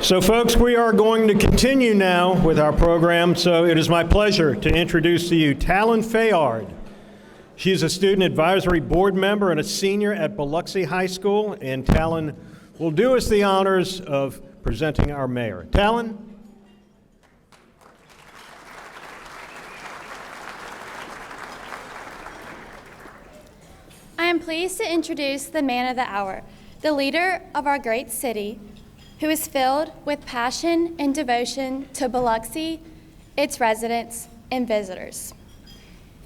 So folks, we are going to continue now with our program. So it is my pleasure to introduce to you Talon Fayard. She's a student advisory board member and a senior at Biloxi High School, and Talon will do us the honors of presenting our mayor. Talon? I am pleased to introduce the man of the hour, the leader of our great city, who is filled with passion and devotion to Biloxi, its residents, and visitors.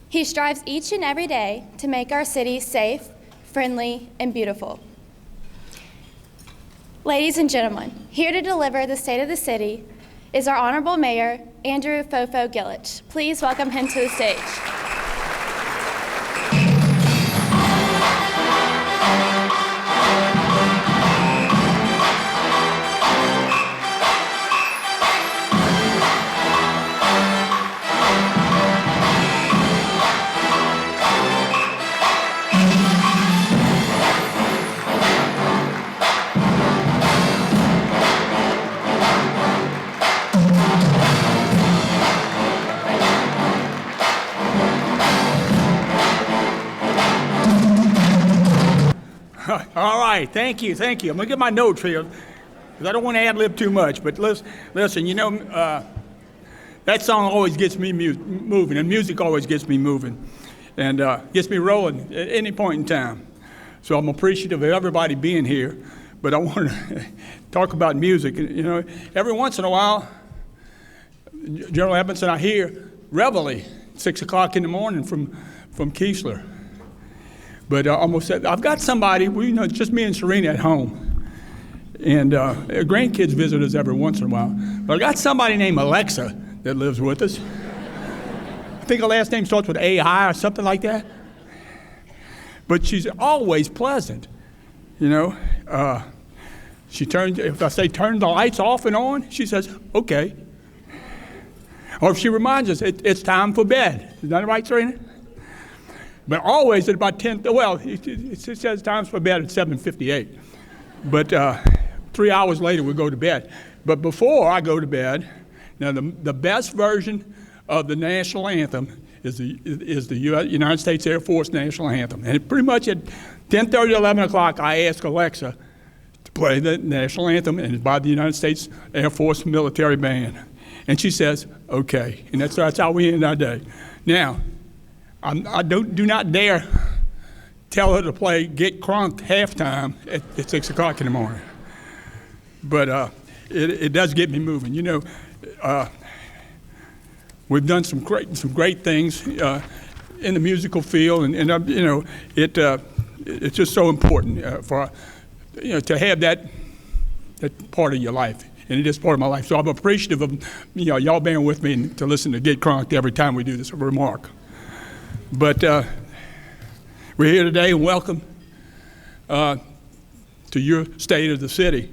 He strives each and every day to make our city safe, friendly, and beautiful. Ladies and gentlemen, here to deliver the state of the city is our Honorable Mayor, Andrew Fofo Gillich. Please welcome him to the stage. All right, thank you. I'm gonna get my notes here, because I don't want to ad-lib too much, but listen, you know, that song always gets me moving, and music always gets me moving, and gets me rolling at any point in time. So I'm appreciative of everybody being here, but I want to talk about music. You know, every once in a while, General Evans and I hear Reveille, 6 o'clock in the morning from Keesler. But almost said, I've got somebody, you know, it's just me and Serena at home. And grandkids visit us every once in a while. But I got somebody named Alexa that lives with us. I think her last name starts with AI or something like that. But she's always pleasant, you know. If I say turn the lights off and on, she says, okay. Or if she reminds us, it's time for bed. Is that right, Serena? But always at about 10, well, it says times for bed at 7:58. But 3 hours later, we go to bed. But before I go to bed, now the best version of the national anthem is the United States Air Force national anthem. And pretty much at 10:30, 11 o'clock, I ask Alexa to play the national anthem, and it's by the United States Air Force military band. And she says, okay. And that's how we end our day. Now, I do not dare tell her to play Get Crunked halftime at 6 o'clock in the morning. But it does get me moving. You know, we've done some great things in the musical field, and you know, it's just so important for, you know, to have that part of your life. And it is part of my life. So I'm appreciative of, you know, y'all being with me and to listen to Get Crunked every time we do this remark. But we're here today, and welcome to your state of the city.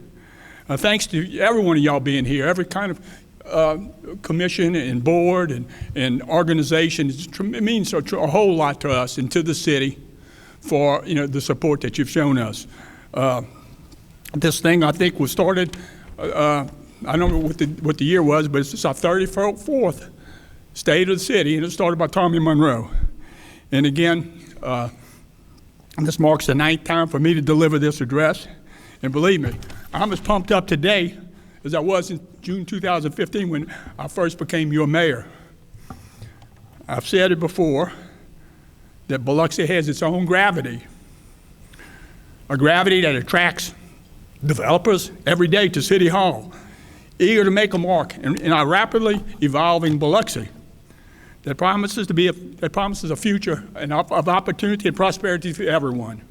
Thanks to every one of y'all being here, every kind of commission and board and organization. It means a whole lot to us and to the city for, you know, the support that you've shown us. This thing, I think, was started, I don't know what the year was, but it's our 34th state of the city, and it started by Tommy Monroe. And again, this marks the 9th time for me to deliver this address. And believe me, I'm as pumped up today as I was in June 2015 when I first became your mayor. I've said it before, that Biloxi has its own gravity, a gravity that attracts developers every day to City Hall, eager to make a mark in our rapidly evolving Biloxi. That promises a future of opportunity and prosperity for everyone.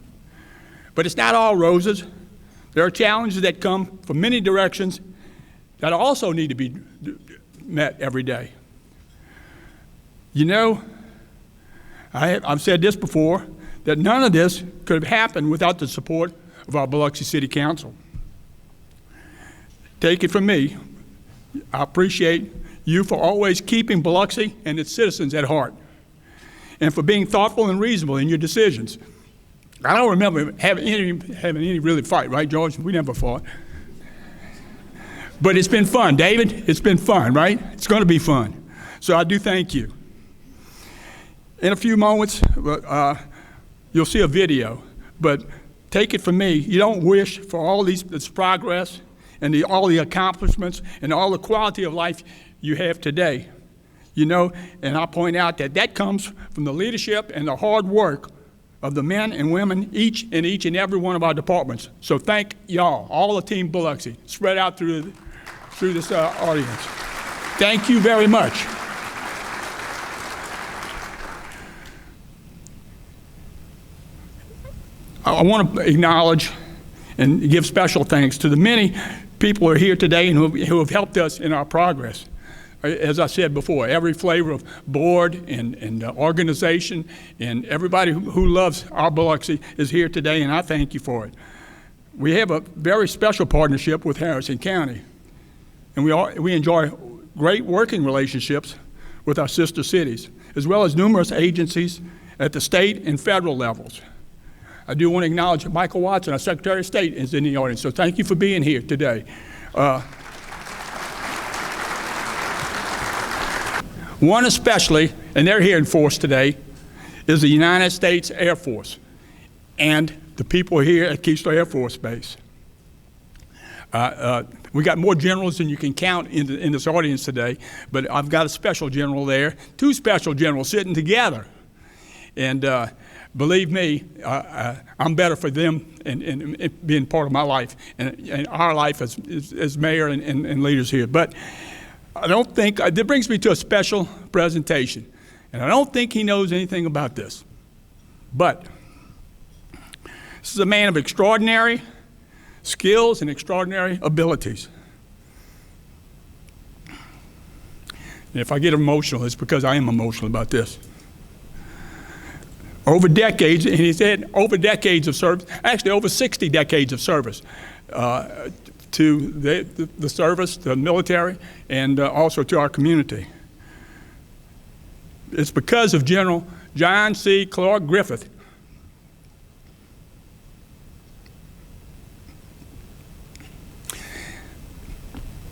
But it's not all roses. There are challenges that come from many directions that also need to be met every day. You know, I've said this before, that none of this could have happened without the support of our Biloxi City Council. Take it from me, I appreciate you for always keeping Biloxi and its citizens at heart, and for being thoughtful and reasonable in your decisions. I don't remember having any really fight, right, George? We never fought. But it's been fun. David, it's been fun, right? It's going to be fun. So I do thank you. In a few moments, you'll see a video, but take it from me, you don't wish for all this progress and all the accomplishments and all the quality of life you have today. You know, and I point out that comes from the leadership and the hard work of the men and women each and every one of our departments. So thank y'all, all the team Biloxi, spread out through this audience. Thank you very much. I want to acknowledge and give special thanks to the many people who are here today and who have helped us in our progress. As I said before, every flavor of board and organization and everybody who loves our Biloxi is here today, and I thank you for it. We have a very special partnership with Harrison County, and we enjoy great working relationships with our sister cities, as well as numerous agencies at the state and federal levels. I do want to acknowledge Michael Watson, our Secretary of State, is in the audience, so thank you for being here today. One especially, and they're here in force today, is the United States Air Force and the people here at Keesler Air Force Base. We got more generals than you can count in this audience today, but I've got a special general there, two special generals sitting together. And believe me, I'm better for them and being part of my life and our life as mayor and leaders here. But I don't think, that brings me to a special presentation. And I don't think he knows anything about this. But this is a man of extraordinary skills and extraordinary abilities. And if I get emotional, it's because I am emotional about this. Over decades, and he said over decades of service, actually over 60 decades of service to the service, the military, and also to our community. It's because of General John C. Clark Griffith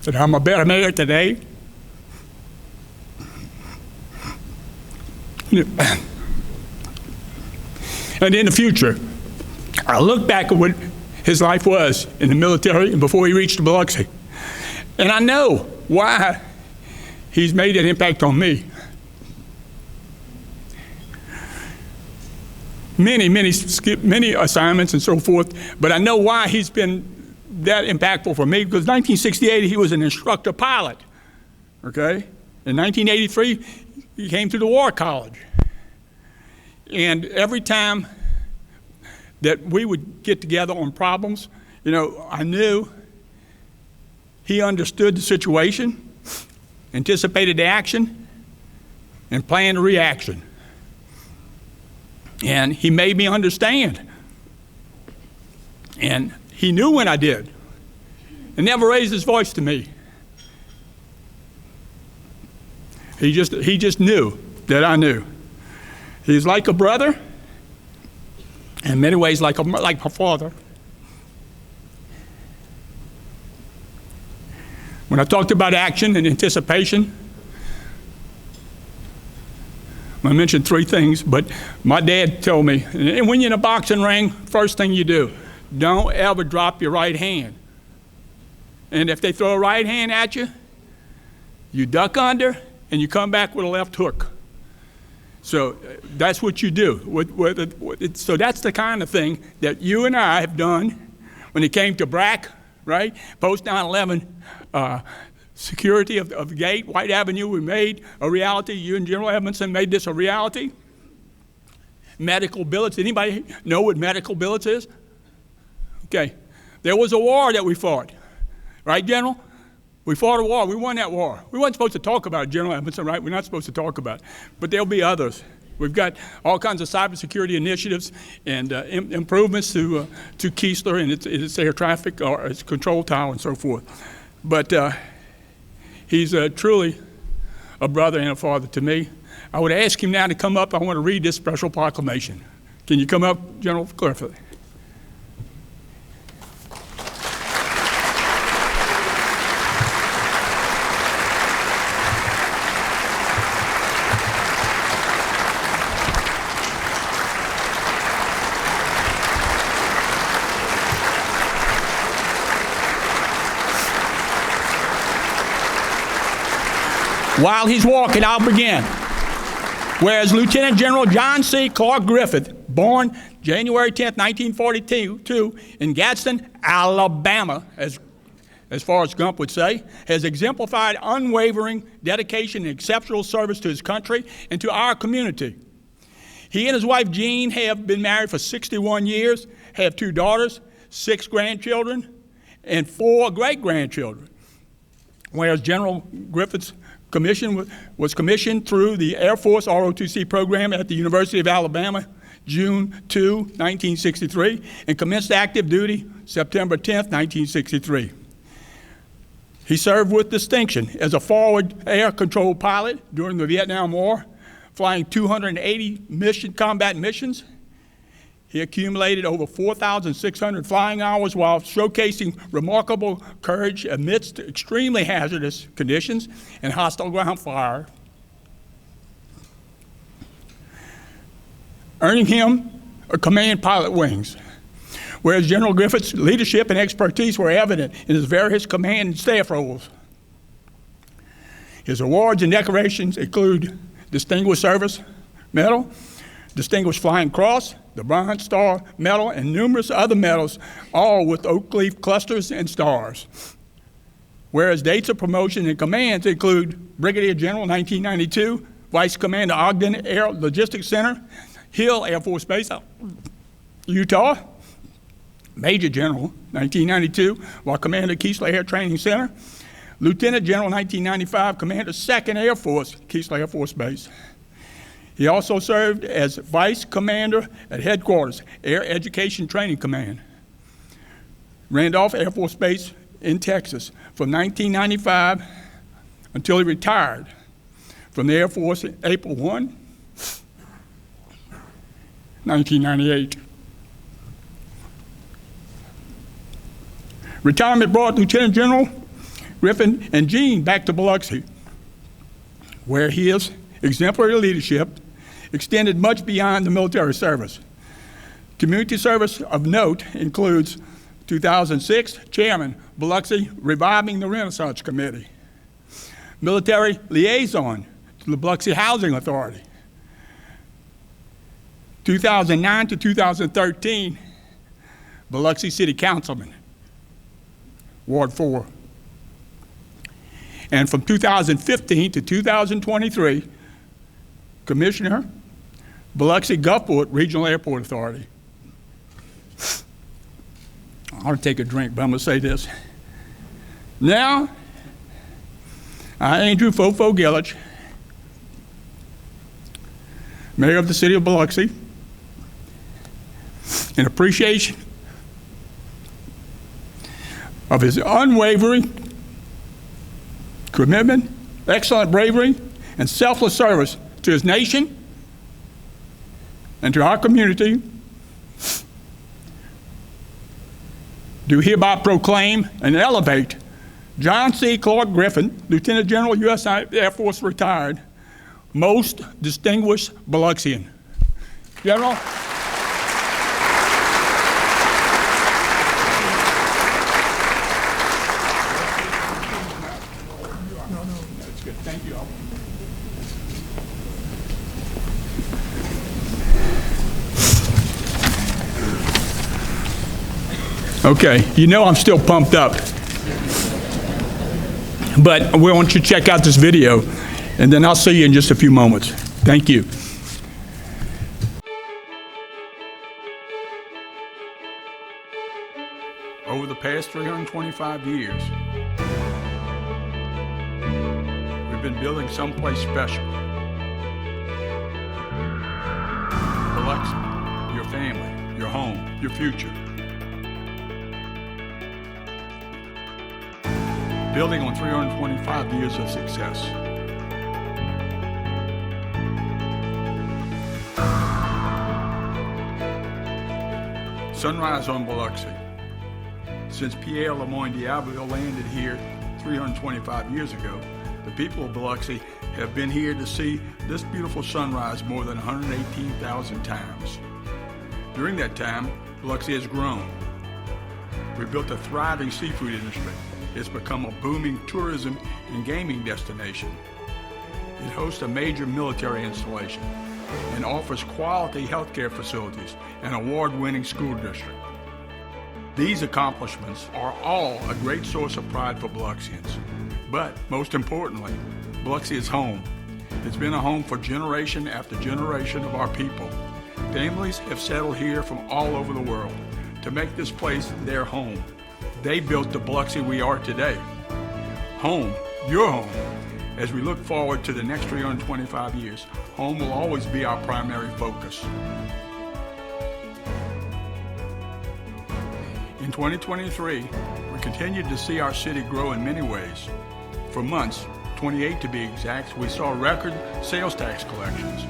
that I'm a better mayor today. And in the future, I look back at what his life was in the military and before he reached Biloxi. And I know why he's made an impact on me. Many assignments and so forth, but I know why he's been that impactful for me, because 1968 he was an instructor pilot, okay? In 1983 he came through the War College. And every time that we would get together on problems, you know, I knew he understood the situation, anticipated the action, and planned a reaction. And he made me understand. And he knew when I did, and never raised his voice to me. He just knew that I knew. He's like a brother, in many ways like my father. When I talked about action and anticipation, I mentioned three things, but my dad told me, and when you're in a boxing ring, first thing you do, don't ever drop your right hand. And if they throw a right hand at you, you duck under and you come back with a left hook. So that's what you do. So that's the kind of thing that you and I have done when it came to BRAC, right? Post 9/11 security of the gate, White Avenue, we made a reality. You and General Edmondson made this a reality. Medical billets. Anybody know what medical billets is? Okay. There was a war that we fought. Right, General? We fought a war. We won that war. We weren't supposed to talk about it, General Edmondson, right? We're not supposed to talk about it. But there'll be others. We've got all kinds of cybersecurity initiatives and improvements to Keesler and its air traffic or its control tower and so forth. But he's truly a brother and a father to me. I would ask him now to come up. I want to read this special proclamation. Can you come up, General Griffith? While he's walking, I'll begin. Whereas Lieutenant General John C. Clark Griffith, born January 10, 1942, in Gadsden, Alabama, as far as Gump would say, has exemplified unwavering dedication and exceptional service to his country and to our community. He and his wife Jean have been married for 61 years, have 2 daughters, 6 grandchildren, and 4 great-grandchildren. Whereas General Griffith's commission was commissioned through the Air Force ROTC program at the University of Alabama, June 2, 1963, and commenced active duty September 10, 1963. He served with distinction as a forward air control pilot during the Vietnam War, flying 280 combat missions. He accumulated over 4,600 flying hours while showcasing remarkable courage amidst extremely hazardous conditions and hostile ground fire, earning him a command pilot wings. Whereas General Griffith's leadership and expertise were evident in his various command and staff roles. His awards and decorations include Distinguished Service Medal, Distinguished Flying Cross, the Bronze Star Medal, and numerous other medals, all with oak leaf clusters and stars. Whereas dates of promotion and commands include Brigadier General 1992, Vice Commander Ogden Air Logistics Center, Hill Air Force Base, Utah, Major General 1992, while Commander Keesler Air Training Center, Lieutenant General 1995, Commander 2nd Air Force, Keesler Air Force Base. He also served as Vice Commander at Headquarters, Air Education Training Command, Randolph Air Force Base in Texas from 1995 until he retired from the Air Force April 1, 1998. Retirement brought Lieutenant General Griffin and Jean back to Biloxi, where his exemplary leadership extended much beyond the military service. Community service of note includes 2006, Chairman, Biloxi Reviving the Renaissance Committee, Military Liaison to the Biloxi Housing Authority, 2009 to 2013, Biloxi City Councilman, Ward 4. And from 2015 to 2023, Commissioner, Biloxi Gulfport Regional Airport Authority. I want to take a drink, but I'm going to say this. Now, I, Andrew Fofo Gillich, Mayor of the City of Biloxi, in appreciation of his unwavering commitment, excellent bravery, and selfless service to his nation and to our community, do hereby proclaim and elevate John C. Clark Griffin, Lieutenant General, U.S. Air Force retired, most distinguished Biloxian. General. That's good. Thank you all. Okay, you know I'm still pumped up. But we want you to check out this video, and then I'll see you in just a few moments. Thank you. Over the past 325 years, we've been building someplace special. Biloxi, your family, your home, your future. Building on 325 years of success. Sunrise on Biloxi. Since Pierre Lemoyne D'Iberville landed here 325 years ago, the people of Biloxi have been here to see this beautiful sunrise more than 118,000 times. During that time, Biloxi has grown. We've built a thriving seafood industry. It's become a booming tourism and gaming destination. It hosts a major military installation and offers quality healthcare facilities and award-winning school district. These accomplishments are all a great source of pride for Biloxians. But most importantly, Biloxi is home. It's been a home for generation after generation of our people. Families have settled here from all over the world to make this place their home. They built the Biloxi we are today. Home, your home. As we look forward to the next 325 years, home will always be our primary focus. In 2023, we continued to see our city grow in many ways. For months, 28 to be exact, we saw record sales tax collections.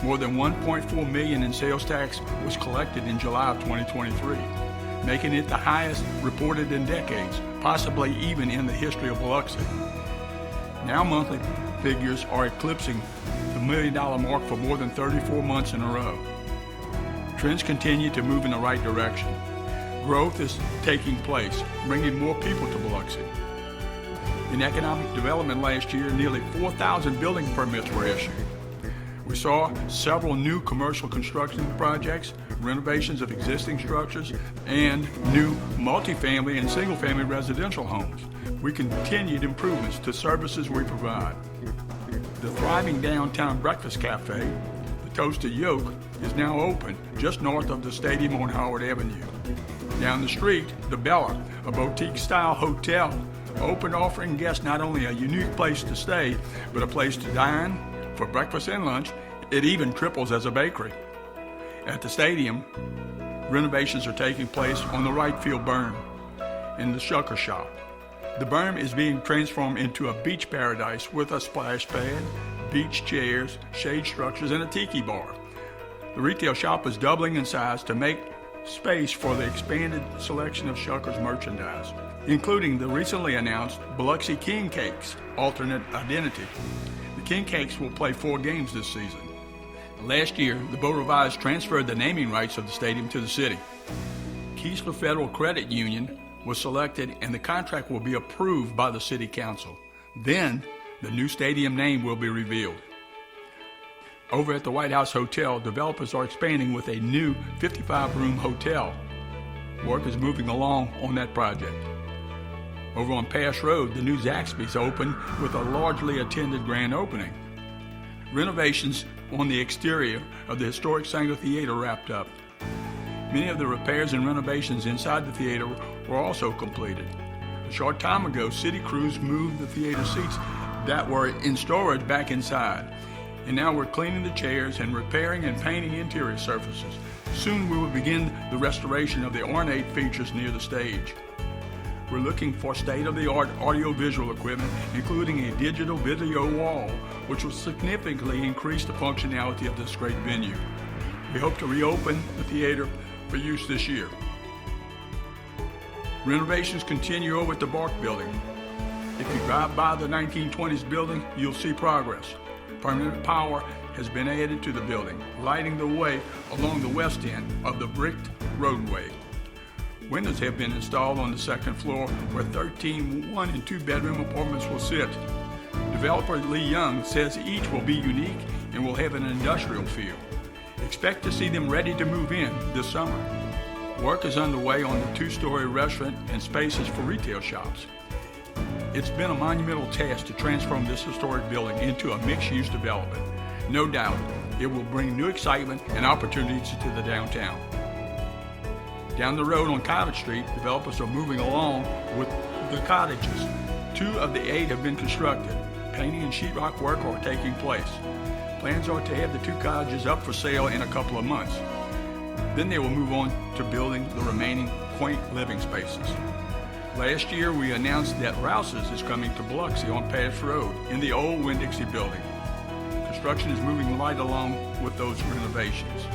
More than $1.4 million in sales tax was collected in July of 2023, making it the highest reported in decades, possibly even in the history of Biloxi. Now monthly figures are eclipsing the $1 million mark for more than 34 months in a row. Trends continue to move in the right direction. Growth is taking place, bringing more people to Biloxi. In economic development last year, nearly 4,000 building permits were issued. We saw several new commercial construction projects, renovations of existing structures, and new multifamily and single-family residential homes. We continued improvements to services we provide. The thriving downtown breakfast cafe, the Toasted Yolk, is now open just north of the stadium on Howard Avenue. Down the street, the Bella, a boutique-style hotel, opened, offering guests not only a unique place to stay, but a place to dine for breakfast and lunch. It even triples as a bakery. At the stadium, renovations are taking place on the right field berm in the Shucker Shop. The berm is being transformed into a beach paradise with a splash pad, beach chairs, shade structures, and a tiki bar. The retail shop is doubling in size to make space for the expanded selection of Shucker's merchandise, including the recently announced Biloxi King Cakes alternate identity. The King Cakes will play 4 games this season. Last year, the Beau Rivage transferred the naming rights of the stadium to the city. Keesler Federal Credit Union was selected, and the contract will be approved by the City Council. Then, the new stadium name will be revealed. Over at the White House Hotel, developers are expanding with a new 55-room hotel. Work is moving along on that project. Over on Pass Road, the new Zaxby's opened with a largely attended grand opening. Renovations on the exterior of the historic Sanger Theater wrapped up. Many of the repairs and renovations inside the theater were also completed. A short time ago, city crews moved the theater seats that were in storage back inside. And now we're cleaning the chairs and repairing and painting interior surfaces. Soon we will begin the restoration of the ornate features near the stage. We're looking for state-of-the-art audio-visual equipment, including a digital video wall, which will significantly increase the functionality of this great venue. We hope to reopen the theater for use this year. Renovations continue over at the Bark Building. If you drive by the 1920s building, you'll see progress. Permanent power has been added to the building, lighting the way along the west end of the bricked roadway. Windows have been installed on the second floor where 13 one- and two-bedroom apartments will sit. Developer Lee Young says each will be unique and will have an industrial feel. Expect to see them ready to move in this summer. Work is underway on the 2-story restaurant and spaces for retail shops. It's been a monumental task to transform this historic building into a mixed-use development. No doubt, it will bring new excitement and opportunities to the downtown. Down the road on Cottage Street, developers are moving along with the cottages. 2 of the 8 have been constructed. Painting and sheetrock work are taking place. Plans are to have the 2 cottages up for sale in a couple of months. Then they will move on to building the remaining quaint living spaces. Last year, we announced that Rouse's is coming to Biloxi on Pass Road in the old Winn-Dixie building. Construction is moving right along with those renovations.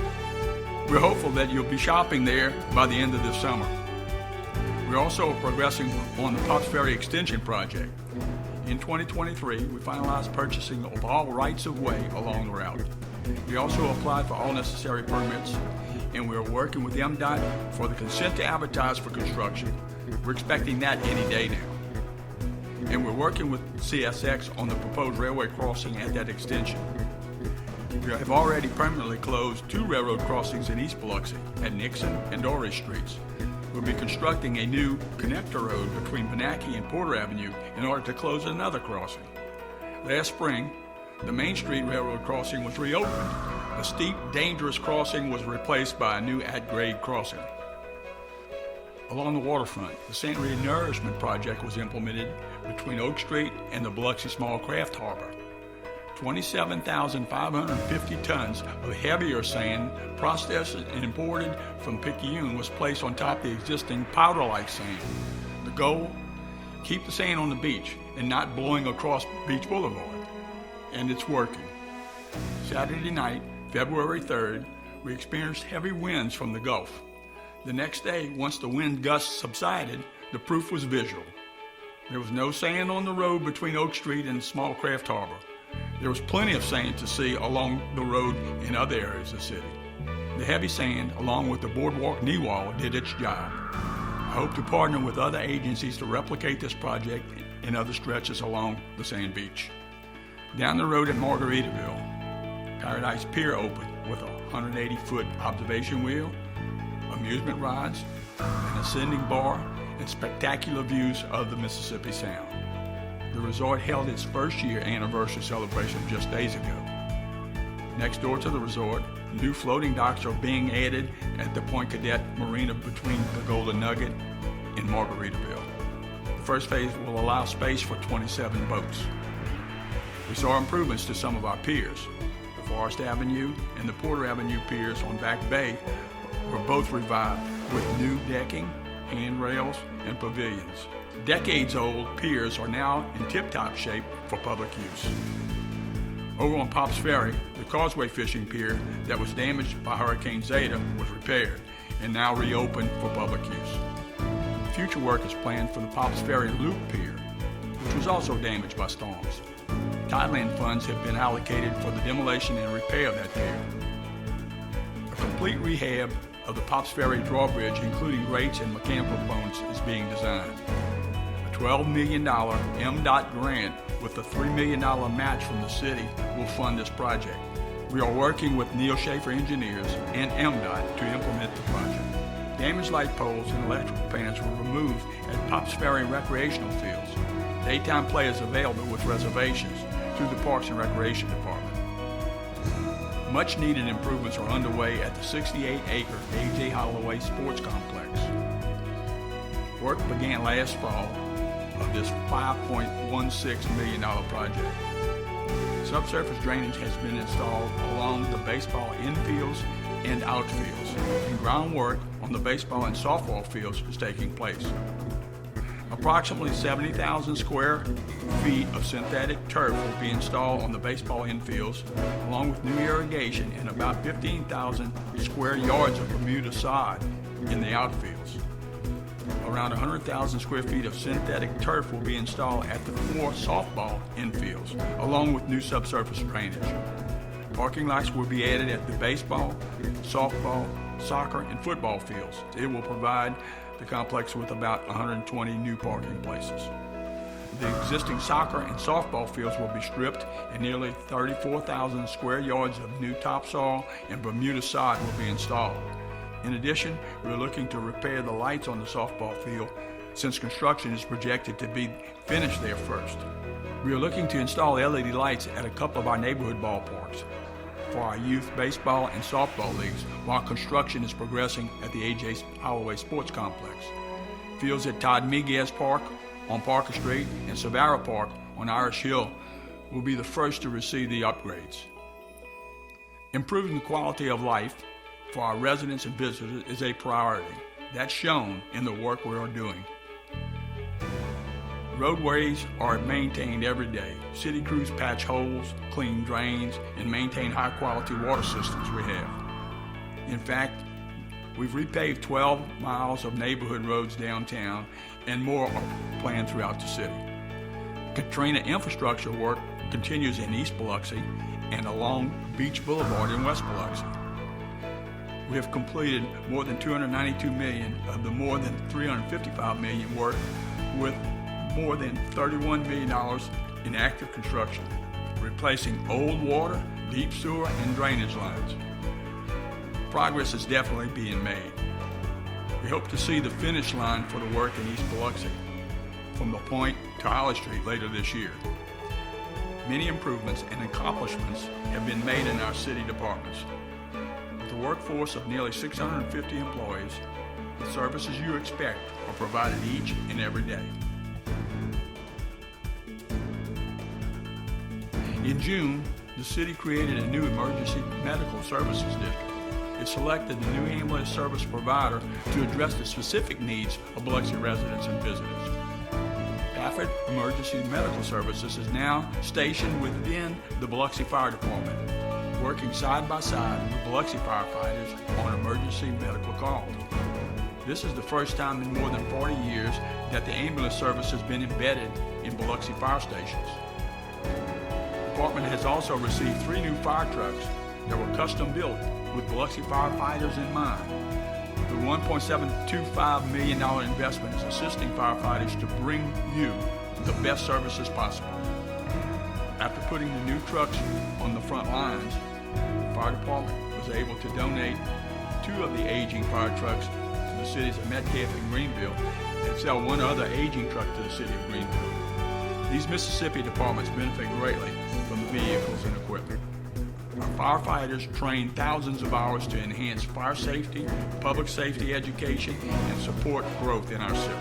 We're hopeful that you'll be shopping there by the end of this summer. We're also progressing on the Pops Ferry Extension project. In 2023, we finalized purchasing of all rights-of-way along the route. We also applied for all necessary permits, and we're working with MDOT for the consent to advertise for construction. We're expecting that any day now. and we're working with CSX on the proposed railway crossing at that extension. We have already permanently closed 2 railroad crossings in East Biloxi at Nixon and Dorey Streets. We'll be constructing a new connector road between Benackie and Porter Avenue in order to close another crossing. Last spring, the Main Street Railroad crossing was reopened. The steep, dangerous crossing was replaced by a new at-grade crossing. Along the waterfront, the Sand Renourishment Project was implemented between Oak Street and the Biloxi Small Craft Harbor. 27,550 tons of heavier sand processed and imported from Picayune was placed on top of the existing powder-like sand. The goal? Keep the sand on the beach and not blowing across Beach Boulevard. And it's working. Saturday night, February 3rd, we experienced heavy winds from the Gulf. The next day, once the wind gusts subsided, the proof was visual. There was no sand on the road between Oak Street and Small Craft Harbor. There was plenty of sand to see along the road in other areas of the city. The heavy sand, along with the boardwalk knee wall, did its job. I hope to partner with other agencies to replicate this project in other stretches along the sand beach. Down the road at Margaritaville, Paradise Pier opened with a 180-foot observation wheel, amusement rides, an ascending bar, and spectacular views of the Mississippi Sound. The resort held its first-year anniversary celebration just days ago. Next door to the resort, new floating docks are being added at the Point Cadet Marina between the Golden Nugget and Margaritaville. The first phase will allow space for 27 boats. We saw improvements to some of our piers. The Forest Avenue and the Porter Avenue piers on Back Bay were both revived with new decking, handrails, and pavilions. Decades-old piers are now in tip-top shape for public use. Over on Pops Ferry, the causeway fishing pier that was damaged by Hurricane Zeta was repaired and now reopened for public use. Future work is planned for the Pops Ferry Loop Pier, which was also damaged by storms. Tideland funds have been allocated for the demolition and repair of that pier. A complete rehab of the Pops Ferry drawbridge, including grates and mechanical components, is being designed. A $12 million MDOT grant with a $3 million match from the city will fund this project. We are working with Neil Schaefer Engineers and MDOT to implement the project. Damaged light poles and electrical pans were removed at Pops Ferry recreational fields. Daytime play is available with reservations through the Parks and Recreation Department. Much needed improvements are underway at the 68-acre A.J. Holloway Sports Complex. Work began last fall of this $5.16 million project. Subsurface drainage has been installed along the baseball infields and outfields, and groundwork on the baseball and softball fields is taking place. Approximately 70,000 square feet of synthetic turf will be installed on the baseball infields, along with new irrigation and about 15,000 square yards of Bermuda sod in the outfields. Around 100,000 square feet of synthetic turf will be installed at the 4 softball infields, along with new subsurface drainage. Parking lots will be added at the baseball, softball, soccer, and football fields. It will provide the complex with about 120 new parking places. The existing soccer and softball fields will be stripped and nearly 34,000 square yards of new topsoil and Bermuda sod will be installed. In addition, we're looking to repair the lights on the softball field since construction is projected to be finished there first. We are looking to install LED lights at a couple of our neighborhood ballparks for our youth baseball and softball leagues while construction is progressing at the A.J. Holloway Sports Complex. Fields at Todd Miguez Park on Parker Street and Savara Park on Irish Hill will be the first to receive the upgrades. Improving the quality of life for our residents and visitors is a priority. That's shown in the work we are doing. Roadways are maintained every day. City crews patch holes, clean drains, and maintain high-quality water systems we have. In fact, we've repaved 12 miles of neighborhood roads downtown, and more are planned throughout the city. Katrina infrastructure work continues in East Biloxi and along Beach Boulevard in West Biloxi. We have completed more than $292 million of the more than $355 million work with more than $31 million in active construction, replacing old water, deep sewer, and drainage lines. Progress is definitely being made. We hope to see the finish line for the work in East Biloxi, from the Point to Holly Street later this year. Many improvements and accomplishments have been made in our city departments. With a workforce of nearly 650 employees, the services you expect are provided each and every day. In June, the city created a new emergency medical services district. It selected the new ambulance service provider to address the specific needs of Biloxi residents and visitors. Stafford Emergency Medical Services is now stationed within the Biloxi Fire Department, working side by side with Biloxi firefighters on emergency medical calls. This is the first time in more than 40 years that the ambulance service has been embedded in Biloxi fire stations. The department has also received 3 new fire trucks that were custom built with Biloxi firefighters in mind. The $1.725 million investment is assisting firefighters to bring you the best services possible. After putting the new trucks on the front lines, the fire department was able to donate 2 of the aging fire trucks to the cities of Metcalfe and Greenville and sell 1 other aging truck to the city of Greenville. These Mississippi departments benefit greatly from the vehicles and equipment. Our firefighters train thousands of hours to enhance fire safety, public safety education, and support growth in our city.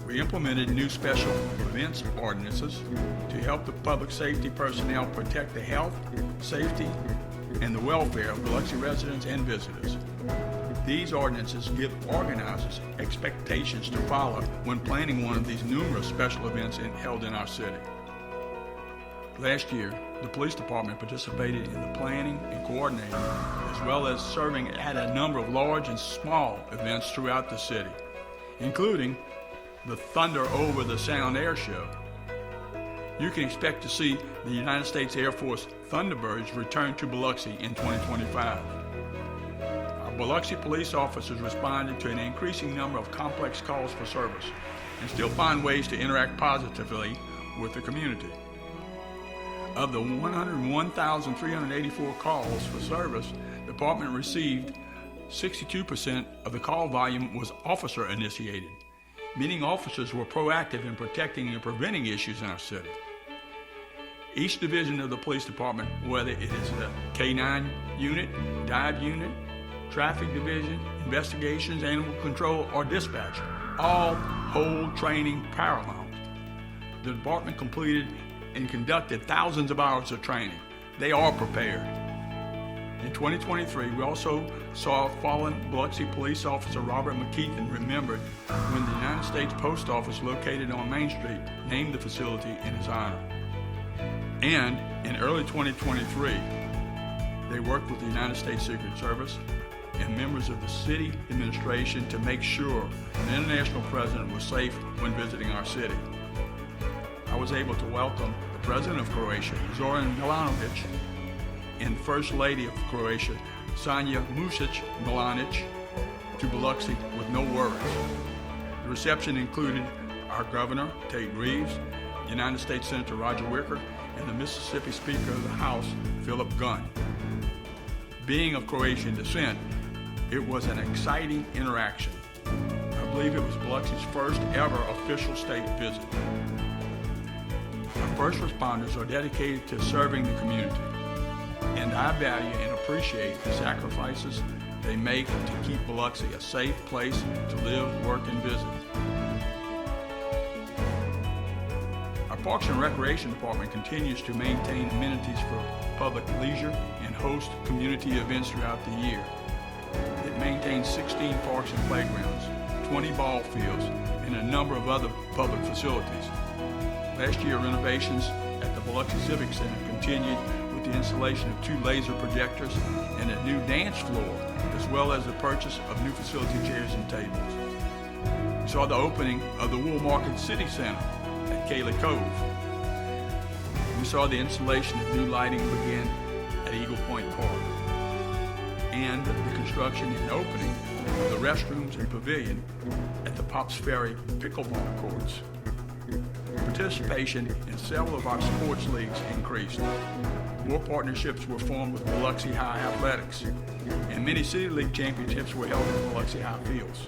We implemented new special events ordinances to help the public safety personnel protect the health, safety, and the welfare of Biloxi residents and visitors. These ordinances give organizers expectations to follow when planning one of these numerous special events held in our city. Last year, the police department participated in the planning and coordinating, as well as serving at a number of large and small events throughout the city, including the Thunder Over the Sound Air Show. You can expect to see the United States Air Force Thunderbirds return to Biloxi in 2025. Our Biloxi police officers responded to an increasing number of complex calls for service and still find ways to interact positively with the community. Of the 101,384 calls for service, the department received 62% of the call volume was officer initiated, meaning officers were proactive in protecting and preventing issues in our city. Each division of the police department, whether it is the K-9 unit, dive unit, traffic division, investigations, animal control, or dispatch, all hold training paramount. The department completed and conducted thousands of hours of training. They are prepared. In 2023, we also saw fallen Biloxi police officer Robert McKeithen remembered when the United States Post Office located on Main Street named the facility in his honor. And in early 2023, they worked with the United States Secret Service and members of the city administration to make sure an international president was safe when visiting our city. I was able to welcome the President of Croatia, Zoran Milanovic, and First Lady of Croatia, Sanja Mušić-Milanić, to Biloxi with no worries. The reception included our Governor, Tate Reeves, United States Senator Roger Wicker, and the Mississippi Speaker of the House, Philip Gunn. Being of Croatian descent, it was an exciting interaction. I believe it was Biloxi's first ever official state visit. Our first responders are dedicated to serving the community, and I value and appreciate the sacrifices they make to keep Biloxi a safe place to live, work, and visit. Our Parks and Recreation Department continues to maintain amenities for public leisure and host community events throughout the year. It maintains 16 parks and playgrounds, 20 ball fields, and a number of other public facilities. Last year, renovations at the Biloxi Civic Center continued with the installation of 2 laser projectors and a new dance floor, as well as the purchase of new facility chairs and tables. We saw the opening of the Wool Market City Center at Cayley Cove. We saw the installation of new lighting begin at Eagle Point Park. and the construction and opening of the restrooms and pavilion at the Pops Ferry pickleball courts. Participation in several of our sports leagues increased. More partnerships were formed with Biloxi High Athletics, and many City League championships were held in Biloxi High fields.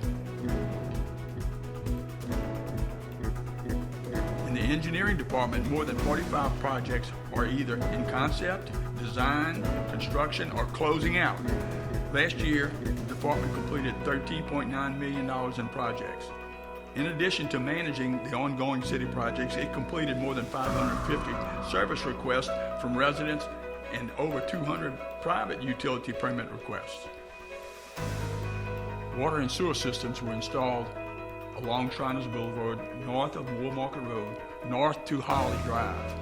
In the engineering department, more than 45 projects are either in concept, design, construction, or closing out. Last year, the department completed $13.9 million in projects. In addition to managing the ongoing city projects, it completed more than 550 service requests from residents and over 200 private utility permit requests. Water and sewer systems were installed along Shriners Boulevard, north of Wool Market Road, north to Holly Drive.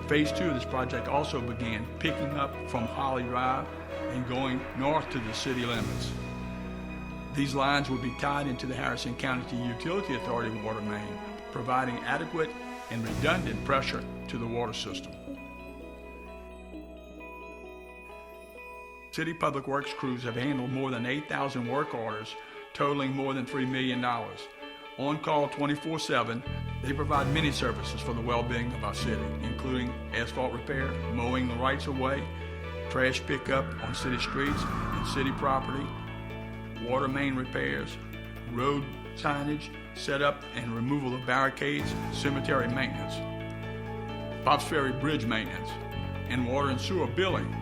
Phase 2 of this project also began picking up from Holly Drive and going north to the city limits. These lines will be tied into the Harrison County Utility Authority water main, providing adequate and redundant pressure to the water system. City Public Works crews have handled more than 8,000 work orders, totaling more than $3 million. On call 24/7, they provide many services for the well-being of our city, including asphalt repair, mowing the rights-of-way, trash pickup on city streets and city property, water main repairs, road signage, setup and removal of barricades, cemetery maintenance, Pops Ferry bridge maintenance, and water and sewer billing.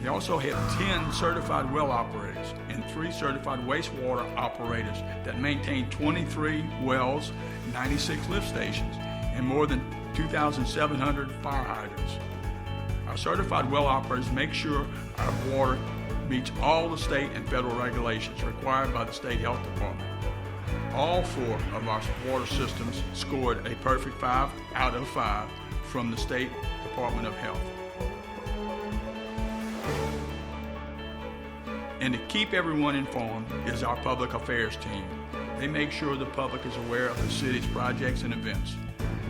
They also have 10 certified well operators and 3 certified wastewater operators that maintain 23 wells, 96 lift stations, and more than 2,700 fire hydrants. Our certified well operators make sure our water meets all the state and federal regulations required by the State Health Department. All 4 of our water systems scored a perfect 5 out of 5 from the State Department of Health. And to keep everyone informed is our public affairs team. They make sure the public is aware of the city's projects and events.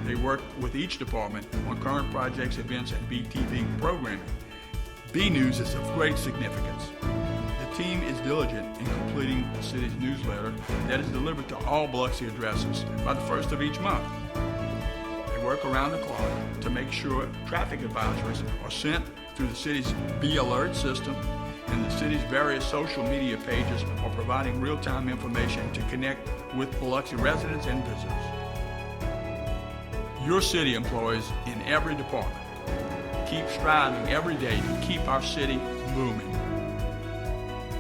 They work with each department on current projects, events, and BTV programming. B News is of great significance. The team is diligent in completing the city's newsletter that is delivered to all Biloxi addresses by the 1st of each month. They work around the clock to make sure traffic advisories are sent through the city's B Alert system, and the city's various social media pages are providing real-time information to connect with Biloxi residents and visitors. Your city employees in every department keep striving every day to keep our city booming.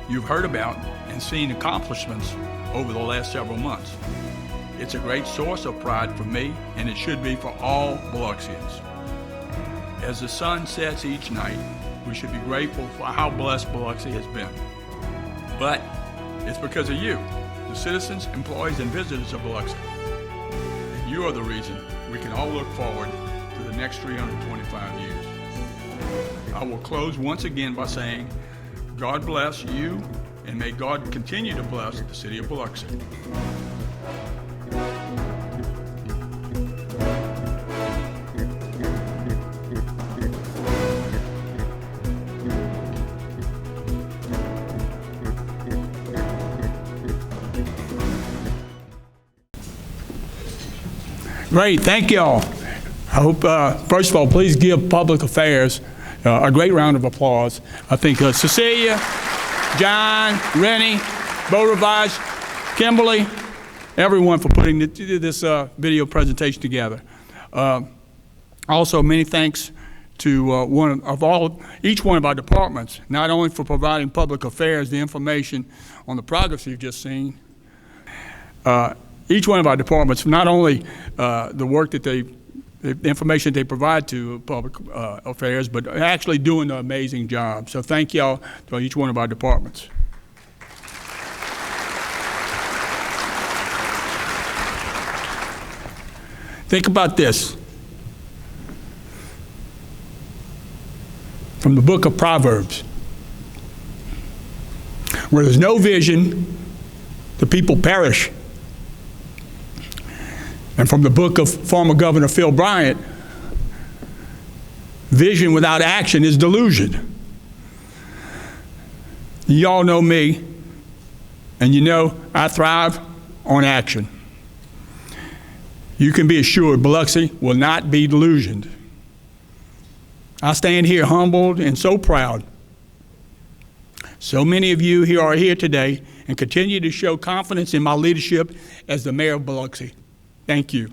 You've heard about and seen accomplishments over the last several months. It's a great source of pride for me, and it should be for all Biloxians. As the sun sets each night, we should be grateful for how blessed Biloxi has been. But it's because of you, the citizens, employees, and visitors of Biloxi. And you are the reason we can all look forward to the next 325 years. I will close once again by saying, God bless you, and may God continue to bless the city of Biloxi. Great, thank you all. I hope, first of all, please give Public Affairs a great round of applause. I think Cecilia, John, Rennie, Bo Revise, Kimberly, everyone for putting this video presentation together. Also, many thanks to each one of our departments, not only for providing Public Affairs the information on the progress you've just seen, each one of our departments, not only the work that the information they provide to Public Affairs, but actually doing an amazing job. So thank y'all to each one of our departments. Think about this. From the book of Proverbs, where there's no vision, the people perish. And from the book of former Governor Phil Bryant, vision without action is delusion. You all know me, and you know I thrive on action. You can be assured Biloxi will not be delusioned. I stand here humbled and so proud. So many of you here are here today and continue to show confidence in my leadership as the mayor of Biloxi. Thank you.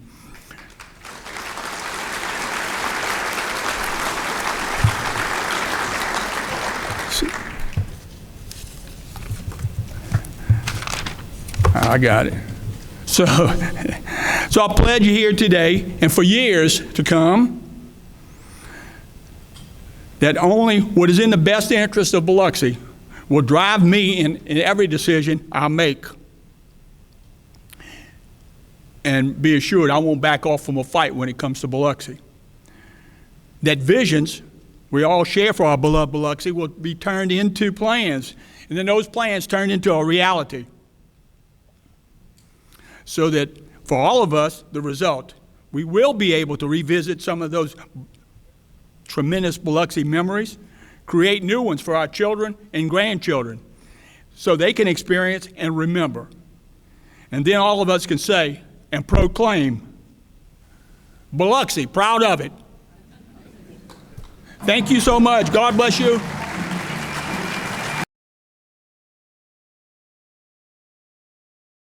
I got it. So I pledge you here today and for years to come that only what is in the best interest of Biloxi will drive me in every decision I make. And be assured I won't back off from a fight when it comes to Biloxi. That visions we all share for our beloved Biloxi will be turned into plans, and then those plans turned into a reality. So that for all of us, the result, we will be able to revisit some of those tremendous Biloxi memories, create new ones for our children and grandchildren so they can experience and remember. And then all of us can say and proclaim, Biloxi, proud of it. Thank you so much. God bless you.